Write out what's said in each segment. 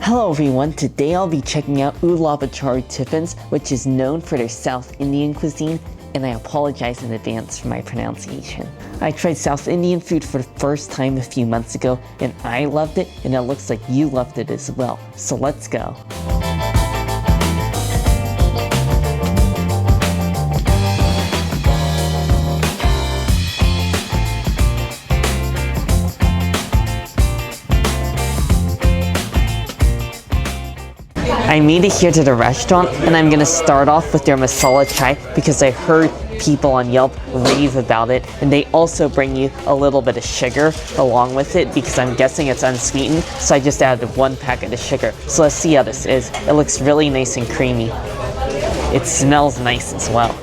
Hello everyone, today I'll be checking out Ulavacharu Tiffins, which is known for their South Indian cuisine, and I apologize in advance for my pronunciation. I tried South Indian food for the first time a few months ago, and I loved it, and it looks like you loved it as well. So let's go. I made it here to the restaurant, and I'm gonna start off with their masala chai because I heard people on Yelp rave about it, and they also bring you a little bit of sugar along with it because I'm guessing it's unsweetened, so I just added 1 packet of sugar. So let's see how this is. It looks really nice and creamy. It smells nice as well.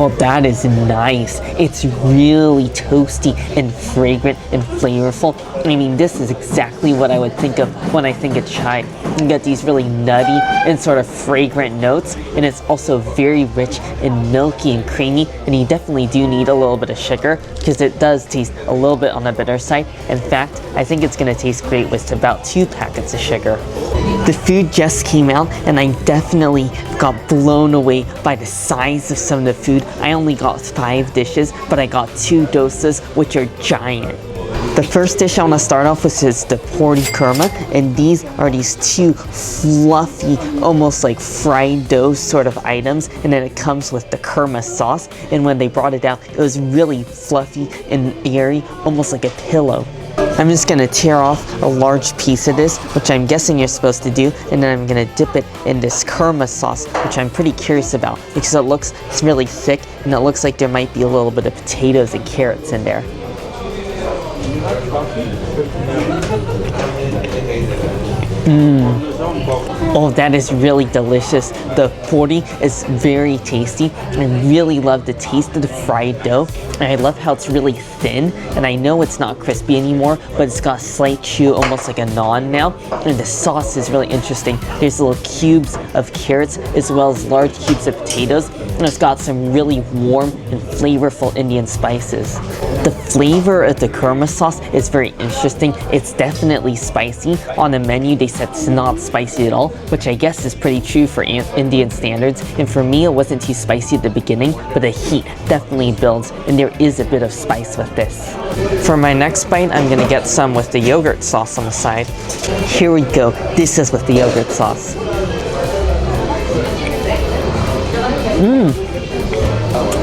Oh, that is nice. It's really toasty and fragrant and flavorful. I mean, this is exactly what I would think of when I think of chai. You get these really nutty and sort of fragrant notes, and it's also very rich and milky and creamy, and you definitely do need a little bit of sugar because it does taste a little bit on the bitter side. In fact, I think it's going to taste great with about 2 packets of sugar. The food just came out, and I definitely got blown away by the size of some of the food. I only got 5 dishes, but I got 2 dosas, which are giant. The first dish I want to start off with is the Pori kurma, and these are these 2 fluffy, almost like fried dough sort of items, and then it comes with the kurma sauce, and when they brought it out, it was really fluffy and airy, almost like a pillow. I'm just going to tear off a large piece of this, which I'm guessing you're supposed to do, and then I'm going to dip it in this kurma sauce, which I'm pretty curious about because it's really thick, and it looks like there might be a little bit of potatoes and carrots in there. Oh, that is really delicious. The Podi is very tasty. I really love the taste of the fried dough. And I love how it's really thin, and I know it's not crispy anymore, but it's got a slight chew, almost like a naan now. And the sauce is really interesting. There's little cubes of carrots as well as large cubes of potatoes, and it's got some really warm and flavorful Indian spices. The flavor of the kurma sauce is very interesting. It's definitely spicy. On the menu they said it's not spicy at all, which I guess is pretty true for Indian standards, and for me it wasn't too spicy at the beginning, but the heat definitely builds, and there is a bit of spice with this. For my next bite, I'm gonna get some with the yogurt sauce on the side. Here we go. This is with the yogurt sauce.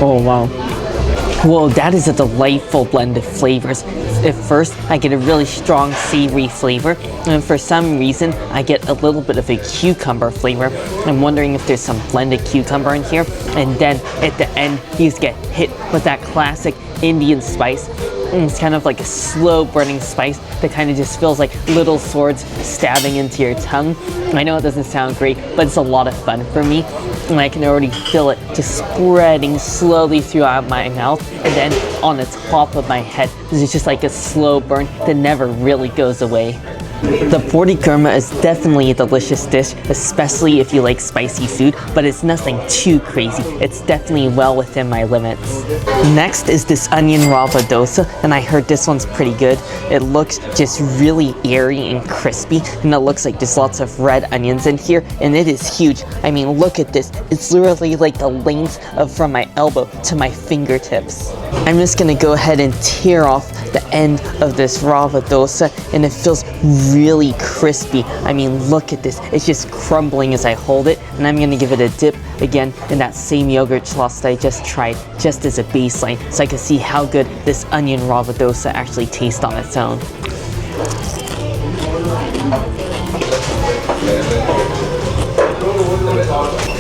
Oh wow. Whoa, that is a delightful blend of flavors. At first, I get a really strong savory flavor, and for some reason, I get a little bit of a cucumber flavor. I'm wondering if there's some blended cucumber in here, and then at the end, you just get hit with that classic Indian spice. It's kind of like a slow burning spice that kind of just feels like little swords stabbing into your tongue. I know it doesn't sound great, but it's a lot of fun for me, and I can already feel it just spreading slowly throughout my mouth, and then on the top of my head. This is just like a slow burn that never really goes away. The Podi kurma is definitely a delicious dish, especially if you like spicy food, but it's nothing too crazy. It's definitely well within my limits. Next is this onion rava dosa, and I heard this one's pretty good. It looks just really airy and crispy, and it looks like there's lots of red onions in here, and it is huge. I mean, look at this. It's literally like the length of from my elbow to my fingertips. I'm just gonna go ahead and tear off the end of this rava dosa, and it feels really crispy. I mean, look at this. It's just crumbling as I hold it, and I'm gonna give it a dip again in that same yogurt sauce that I just tried, just as a baseline, so I can see how good this onion rava dosa actually tastes on its own.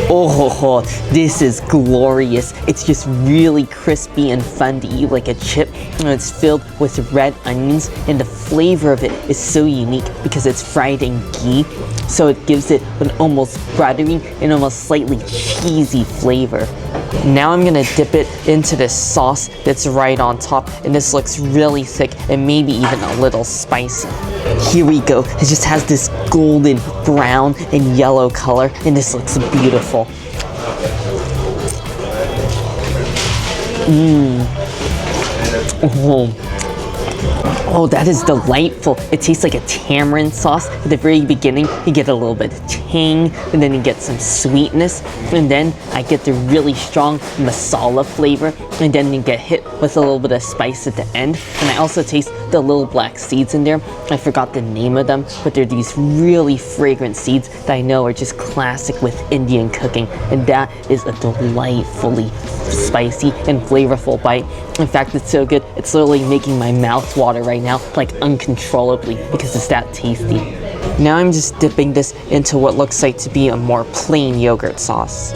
Oh, this is glorious. It's just really crispy and fun to eat like a chip, and it's filled with red onions, and the flavor of it is so unique because it's fried in ghee, so it gives it an almost buttery and almost slightly cheesy flavor. Now I'm gonna dip it into this sauce that's right on top, and this looks really thick and maybe even a little spicy. Here we go. It just has this golden brown and yellow color, and this looks beautiful. Oh, Oh, that is delightful. It tastes like a tamarind sauce. At the very beginning, you get a little bit of tang, and then you get some sweetness, and then I get the really strong masala flavor, and then you get hit with a little bit of spice at the end. And I also taste the little black seeds in there. I forgot the name of them, but they're these really fragrant seeds that I know are just classic with Indian cooking, and that is a delightfully spicy and flavorful bite. In fact, it's so good, it's literally making my mouth water right now, like uncontrollably, because it's that tasty. Now I'm just dipping this into what looks like to be a more plain yogurt sauce.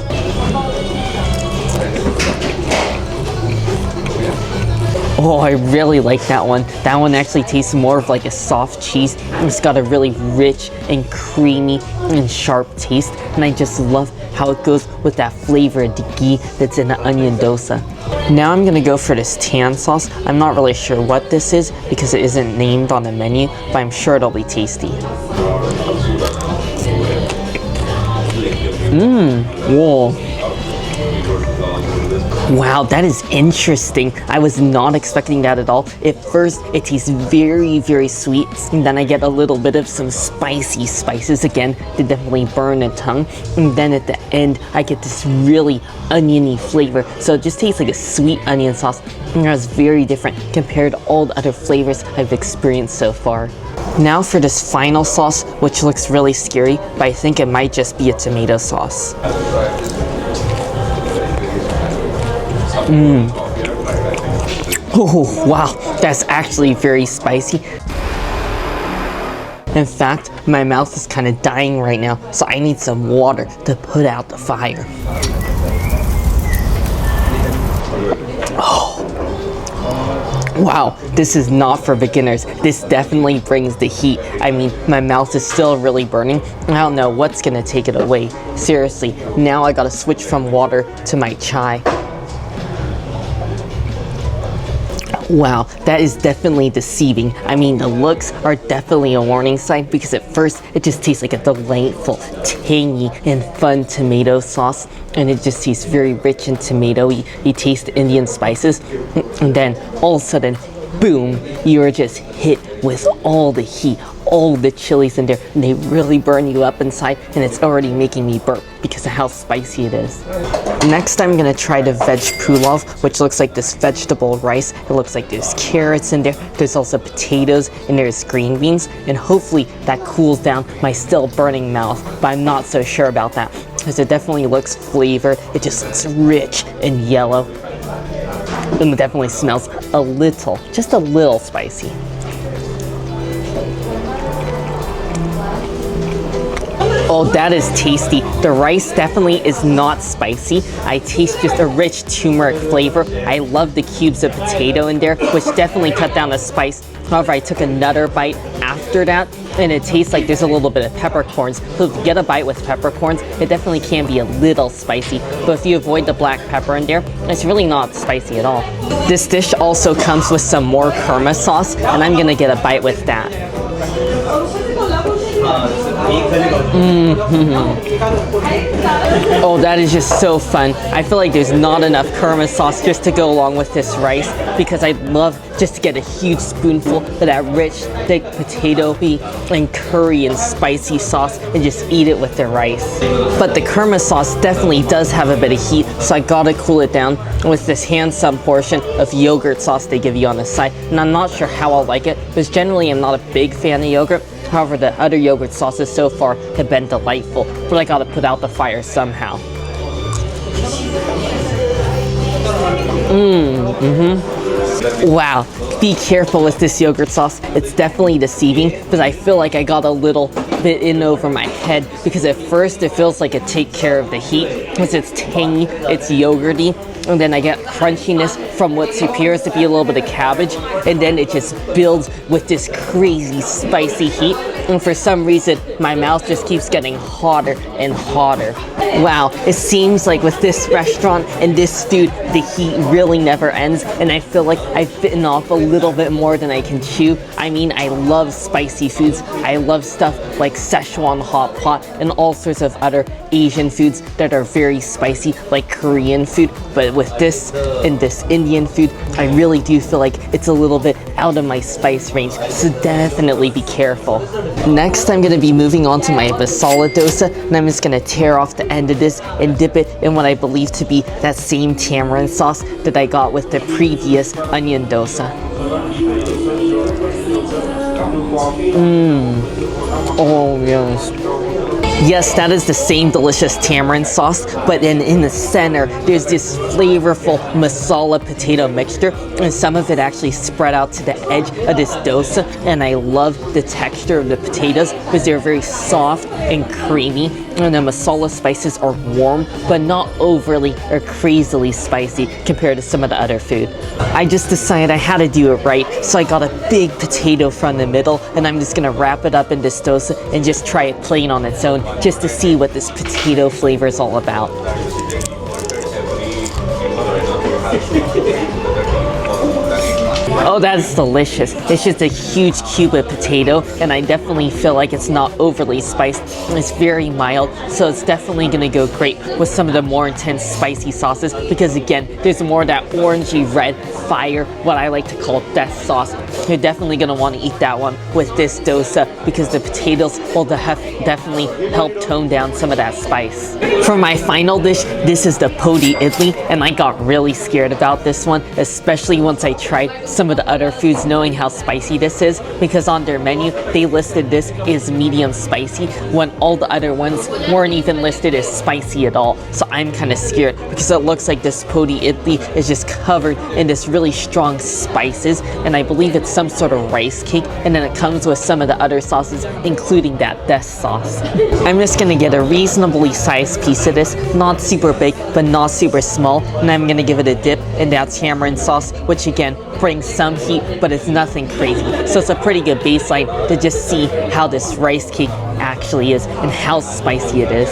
Oh, I really like that one. That one actually tastes more of like a soft cheese. It's got a really rich and creamy and sharp taste, and I just love how it goes with that flavor of the ghee that's in the onion dosa. Now I'm gonna go for this tan sauce. I'm not really sure what this is because it isn't named on the menu, but I'm sure it'll be tasty. Whoa. Wow, that is interesting. I was not expecting that at all. At first, it tastes very, very sweet, and then I get a little bit of some spicy spices again to definitely burn the tongue. And then at the end, I get this really oniony flavor. So it just tastes like a sweet onion sauce, and it's very different compared to all the other flavors I've experienced so far. Now for this final sauce, which looks really scary, but I think it might just be a tomato sauce. Oh, wow, that's actually very spicy. In fact, my mouth is kind of dying right now, so I need some water to put out the fire. Oh. Wow, this is not for beginners. This definitely brings the heat. I mean, my mouth is still really burning. I don't know what's gonna take it away. Seriously, now I gotta switch from water to my chai. Wow, that is definitely deceiving. I mean, the looks are definitely a warning sign because at first it just tastes like a delightful, tangy, and fun tomato sauce. And it just tastes very rich and tomatoey. You taste the Indian spices, and then all of a sudden, boom, you are just hit with all the heat, all the chilies in there, and they really burn you up inside, and it's already making me burp because of how spicy it is. Next, I'm gonna try the veg pulao, which looks like this vegetable rice. It looks like there's carrots in there, there's also potatoes, and there's green beans, and hopefully that cools down my still burning mouth, but I'm not so sure about that, because it definitely looks flavored, it just looks rich and yellow, and it definitely smells a little, just a little spicy. Oh, that is tasty. The rice definitely is not spicy. I taste just a rich turmeric flavor. I love the cubes of potato in there, which definitely cut down the spice. However, I took another bite after that, and it tastes like there's a little bit of peppercorns. So if you get a bite with peppercorns, it definitely can be a little spicy. But if you avoid the black pepper in there, it's really not spicy at all. This dish also comes with some more kurma sauce, and I'm gonna get a bite with that. Oh, that is just so fun. I feel like there's not enough kurma sauce just to go along with this rice, because I'd love just to get a huge spoonful of that rich, thick potato-y and curry and spicy sauce and just eat it with the rice. But the kurma sauce definitely does have a bit of heat, so I gotta cool it down with this handsome portion of yogurt sauce they give you on the side. And I'm not sure how I'll like it, because generally I'm not a big fan of yogurt. However, the other yogurt sauces so far have been delightful, but I gotta put out the fire somehow. Wow, be careful with this yogurt sauce. It's definitely deceiving because I feel like I got a little bit in over my head, because at first it feels like it takes care of the heat because it's tangy, it's yogurty, and then I get crunchiness from what appears to be a little bit of cabbage, and then it just builds with this crazy spicy heat, and for some reason my mouth just keeps getting hotter and hotter. Wow, it seems like with this restaurant and this food, the heat really never ends, and I feel like I've bitten off a little bit more than I can chew. I mean, I love spicy foods. I love stuff like Szechuan hot pot and all sorts of other Asian foods that are very spicy, like Korean food, but But with this and this Indian food, I really do feel like it's a little bit out of my spice range, so definitely be careful. Next, I'm going to be moving on to my masala dosa, and I'm just going to tear off the end of this and dip it in what I believe to be that same tamarind sauce that I got with the previous onion dosa. Oh yes. Yes, that is the same delicious tamarind sauce, but then in the center, there's this flavorful masala potato mixture, and some of it actually spread out to the edge of this dosa, and I love the texture of the potatoes because they're very soft and creamy, and the masala spices are warm, but not overly or crazily spicy compared to some of the other food. I just decided I had to do it right, so I got a big potato from the middle, and I'm just gonna wrap it up in this dosa and just try it plain on its own, just to see what this potato flavor is all about. Oh, that is delicious. It's just a huge cube of potato, and I definitely feel like it's not overly spiced. It's very mild, so it's definitely going to go great with some of the more intense spicy sauces, because again, there's more of that orangey red fire, what I like to call death sauce. You're definitely going to want to eat that one with this dosa, because the potatoes will definitely help tone down some of that spice. For my final dish, this is the Podi idly, and I got really scared about this one, especially once I tried some of the other foods, knowing how spicy this is, because on their menu they listed this as medium spicy when all the other ones weren't even listed as spicy at all. So I'm kind of scared because it looks like this Podi idly is just covered in this really strong spices, and I believe it's some sort of rice cake, and then it comes with some of the other sauces, including that death sauce. I'm just gonna get a reasonably sized piece of this, not super big but not super small, and I'm gonna give it a dip in that tamarind sauce, which again brings some heat, but it's nothing crazy. So it's a pretty good baseline to just see how this rice cake actually is and how spicy it is.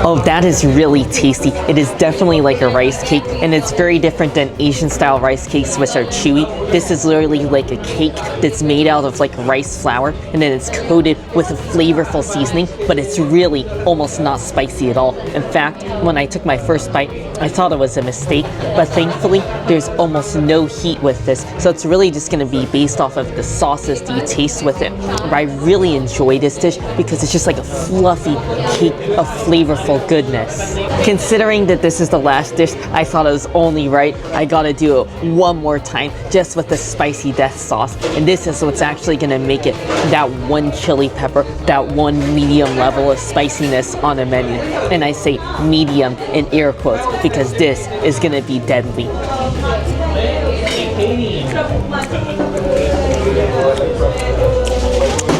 Oh, that is really tasty. It is definitely like a rice cake, and it's very different than Asian style rice cakes, which are chewy. This is literally like a cake that's made out of like rice flour, and then it's coated with a flavorful seasoning, but it's really almost not spicy at all. In fact, when I took my first bite, I thought it was a mistake, but thankfully there's almost no heat with this, so it's really just going to be based off of the sauces that you taste with it. But I really enjoy this dish because it's just like a fluffy cake of flavorful goodness. Considering that this is the last dish, I thought it was only right I gotta do it one more time just with the spicy death sauce, and this is what's actually going to make it that one chili pepper, that one medium level of spiciness on a menu. And I say medium in air quotes because this is going to be deadly.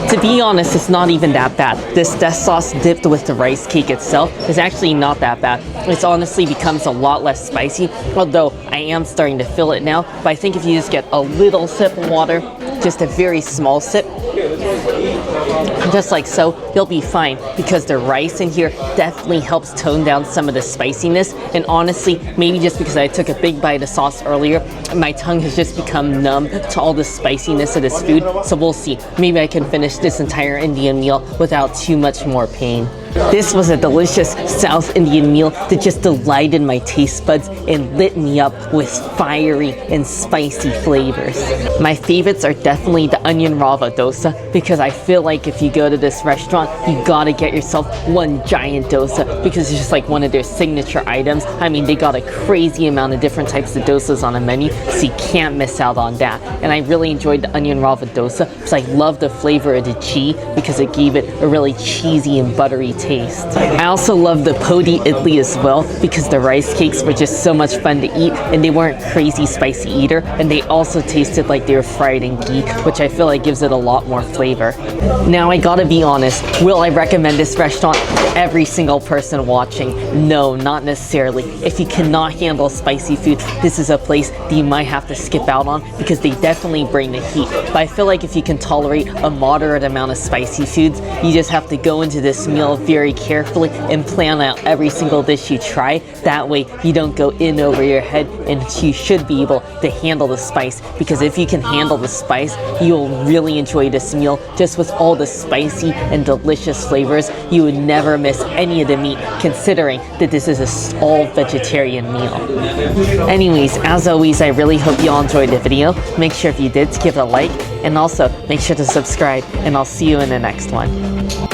To be honest, it's not even that bad. This death sauce dipped with the rice cake itself is actually not that bad. It honestly becomes a lot less spicy, although I am starting to feel it now. But I think if you just get a little sip of water, just a very small sip, just like so, you'll be fine, because the rice in here definitely helps tone down some of the spiciness. And honestly, maybe just because I took a big bite of sauce earlier, my tongue has just become numb to all the spiciness of this food. So we'll see. Maybe I can finish this entire Indian meal without too much more pain. This was a delicious South Indian meal that just delighted my taste buds and lit me up with fiery and spicy flavors. My favorites are definitely the onion rava dosa, because I feel like if you go to this restaurant, you gotta get yourself one giant dosa, because it's just like one of their signature items. I mean, they got a crazy amount of different types of dosas on the menu, so you can't miss out on that. And I really enjoyed the onion rava dosa because I love the flavor of the ghee, because it gave it a really cheesy and buttery taste. I also love the Podi idly as well, because the rice cakes were just so much fun to eat, and they weren't crazy spicy either, and they also tasted like they were fried in ghee, which I feel like gives it a lot more flavor. Now I gotta be honest, will I recommend this restaurant to every single person watching? No, not necessarily. If you cannot handle spicy food, this is a place that you might have to skip out on, because they definitely bring the heat. But I feel like if you can tolerate a moderate amount of spicy foods, you just have to go into this meal very carefully and plan out every single dish you try. That way you don't go in over your head, and you should be able to handle the spice, because if you can handle the spice, you'll really enjoy this meal. Just with all the spicy and delicious flavors, you would never miss any of the meat, considering that this is an all vegetarian meal. Anyways, as always, I really hope you all enjoyed the video. Make sure if you did to give it a like, and also make sure to subscribe, and I'll see you in the next one.